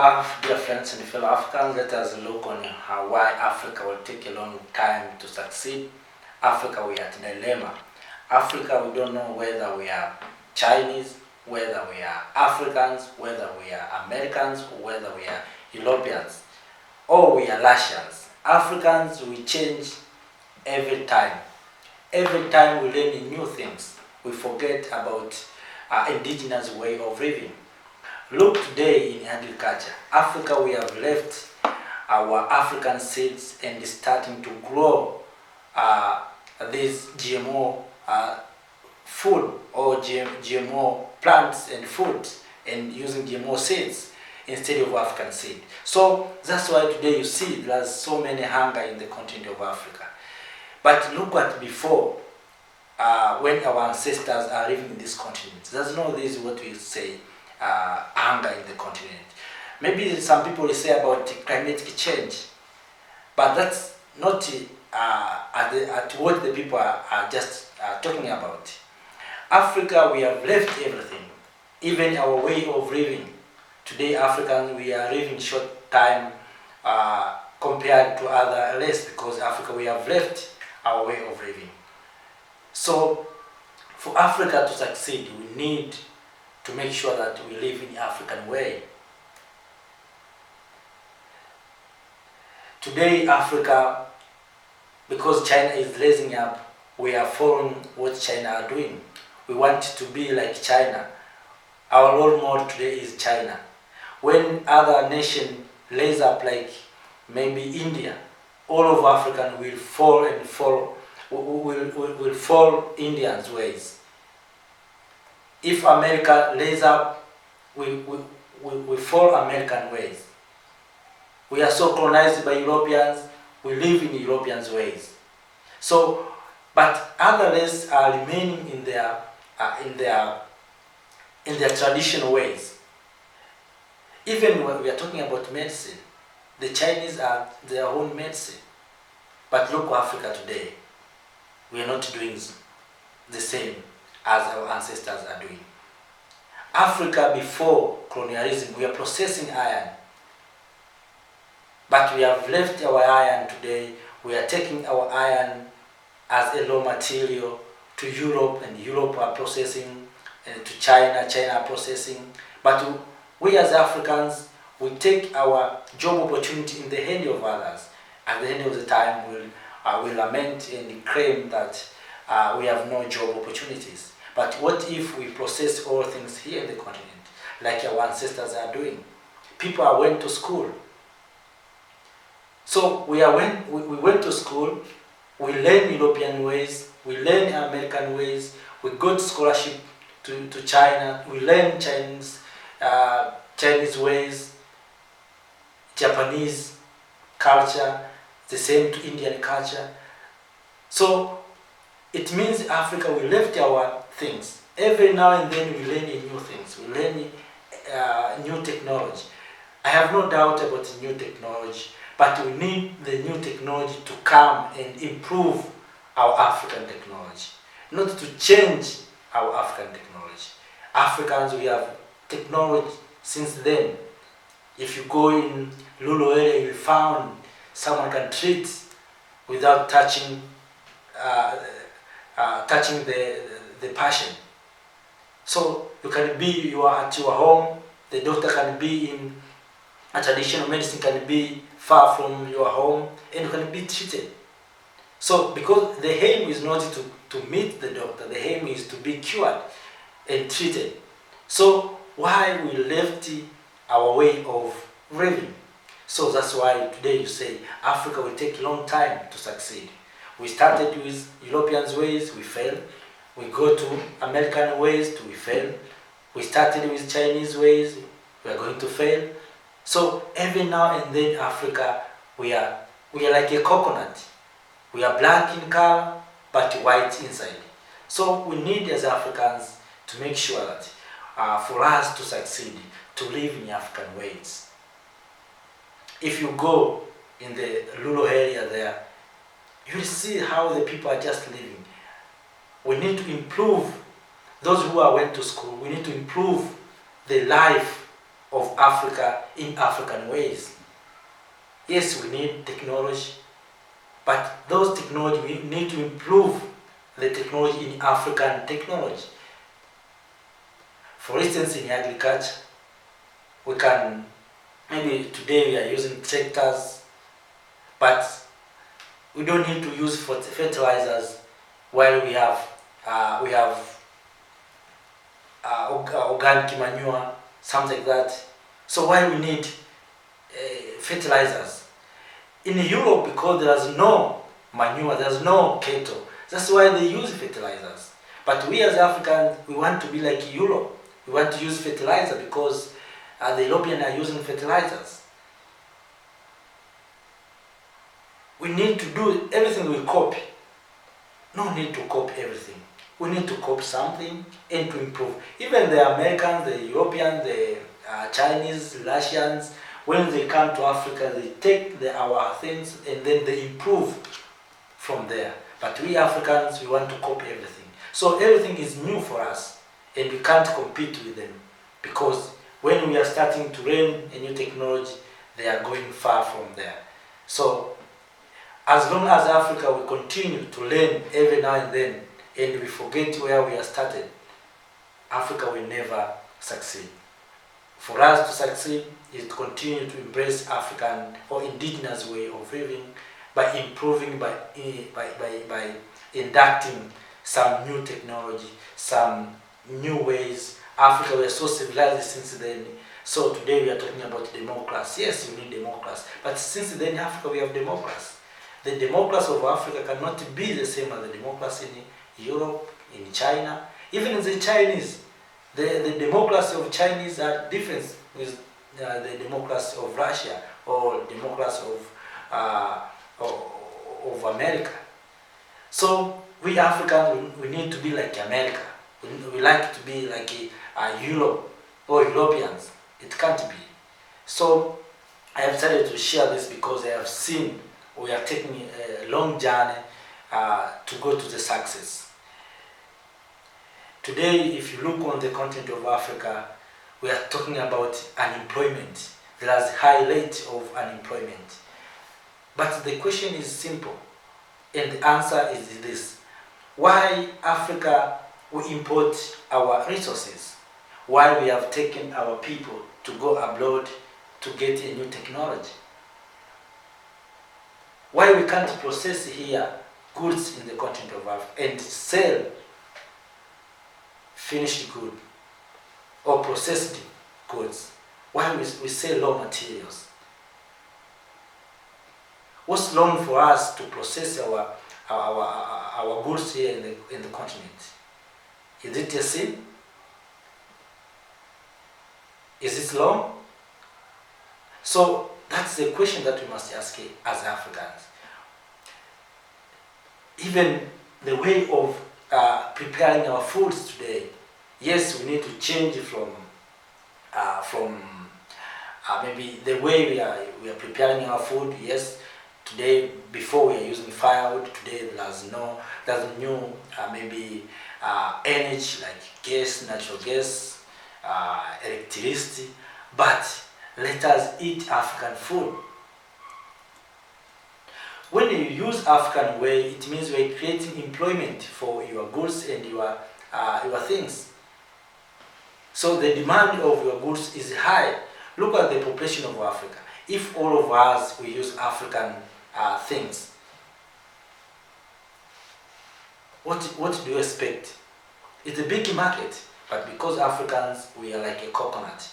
love, dear friends and fellow Africans, let us look on why Africa will take a long time to succeed. Africa, we are at a dilemma. Africa, we don't know whether we are Chinese, whether we are Africans, whether we are Americans, or whether we are Europeans, or we are Russians. Africans, we change every time. Every time we learn new things, we forget about our indigenous way of living. Look today in agriculture. Africa, we have left our African seeds and starting to grow these GMO food or GMO plants and foods and using GMO seeds instead of African seed. So that's why today you see there's so many hunger in the continent of Africa. But look at before, when our ancestors are living in this continent. There's no this what we say hunger in the continent. Maybe some people will say about climatic change, but that's not at what the people are just talking about. Africa, we have left everything, even our way of living. Today, Africans, we are living short time compared to other race, because Africa, we have left our way of living. So, for Africa to succeed, we need to make sure that we live in the African way. Today, Africa, because China is raising up, we are following what China are doing. We want to be like China. Our role model today is China. When other nations raise up like maybe India, all of African will fall and follow, will follow Indians' ways. If America raise up, we follow American ways. We are so colonized by Europeans, we live in Europeans' ways. So, but other races are remaining in their traditional ways. Even when we are talking about medicine, the Chinese are their own medicine. But look at Africa today. We are not doing the same as our ancestors are doing. Africa before colonialism, we are processing iron. But we have left our iron today. We are taking our iron as a raw material to Europe, and Europe are processing, and to China, China are processing. But we as Africans, we take our job opportunity in the hand of others. At the end of the time, we'll lament and claim that we have no job opportunities. But what if we process all things here in the continent, like our ancestors are doing? People went to school. So we went to school, we learn European ways, we learn American ways, we got scholarship to China, we learn Chinese ways, Japanese culture, the same to Indian culture. So it means Africa, we left our things. Every now and then we learn new things, we learn new technology. I have no doubt about new technology, but we need the new technology to come and improve our African technology, not to change our African technology. Africans, we have technology since then. If you go in rural area, you found someone can treat without touching the patient. So you are at your home, the doctor can be in a traditional medicine, can be far from your home, and you can be treated. So because the aim is not to meet the doctor, the aim is to be cured and treated. So why we left our way of living? So that's why today you say Africa will take a long time to succeed. We started with Europeans' ways, we failed. We go to American ways, we fail. We started with Chinese ways, we are going to fail. So every now and then Africa, we are like a coconut. We are black in color, but white inside. So we need as Africans to make sure that for us to succeed, to live in African ways. If you go in the rural area there, you will see how the people are just living. We need to improve those who went to school. We need to improve the life of Africa in African ways. Yes, we need technology, but those technology, we need to improve the technology in African technology. For instance, in agriculture, we can, maybe today we are using tractors, but we don't need to use fertilizers while we have organic manure, something like that. So why we need fertilizers? In Europe, because there's no manure, there's no cattle, that's why they use fertilizers. But we as Africans, we want to be like Europe. We want to use fertilizer because the Europeans are using fertilizers. We need to do everything we copy. No need to copy everything. We need to copy something and to improve. Even the Americans, the Europeans, the Chinese, Russians, when they come to Africa, they take our things and then they improve from there. But we Africans, we want to copy everything. So everything is new for us and we can't compete with them because when we are starting to learn a new technology, they are going far from there. So as long as Africa will continue to learn every now and then and we forget where we are started, Africa will never succeed. For us to succeed is to continue to embrace African or indigenous way of living by improving, by inducting some new technology, some new ways. Africa, we are so civilized since then. So today we are talking about democracy. Yes, we need democracy. But since then in Africa we have democracy. The democracy of Africa cannot be the same as the democracy in Europe, in China, even in the Chinese. The democracy of Chinese are different with the democracy of Russia or democracy of America. So we Africans, we need to be like America. We like to be like Europe or Europeans. It can't be. So I have decided to share this because I have seen we are taking a long journey to go to the success. Today, if you look on the continent of Africa, we are talking about unemployment. There is a high rate of unemployment. But the question is simple, and the answer is this. Why Africa we import our resources? Why we have taken our people to go abroad to get a new technology? Why we can't process here goods in the continent of Africa and sell finished good or processed goods? Why we sell raw materials? What's wrong for us to process our goods here in the continent? Is it a sin? Is it wrong? So that's the question that we must ask as Africans. Even the way of preparing our foods today, yes, we need to change from maybe the way we are preparing our food. Yes, today before we are using firewood. Today there's new maybe energy like gas, natural gas, electricity. But let us eat African food. When you use African way, it means we are creating employment for your goods and your things. So the demand of your goods is high. Look at the population of Africa. If all of us we use African things, what do you expect? It's a big market, but because Africans we are like a coconut.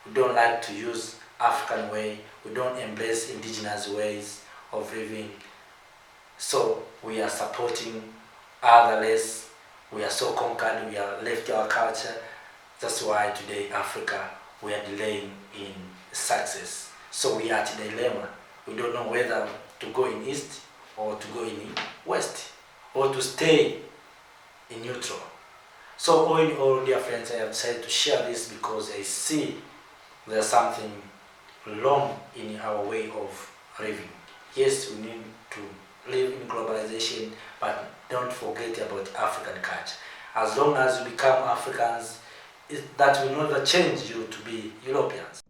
We don't like to use African way. We don't embrace indigenous ways of living. So we are supporting other race. We are so conquered. We are left our culture. That's why today Africa we are delaying in success. So we are at a dilemma. We don't know whether to go in east or to go in west or to stay in neutral. So all dear friends, I have decided to share this because I see there's something wrong in our way of living. Yes, we need to live in globalization, but don't forget about African culture. As long as you become Africans, that will never change you to be Europeans.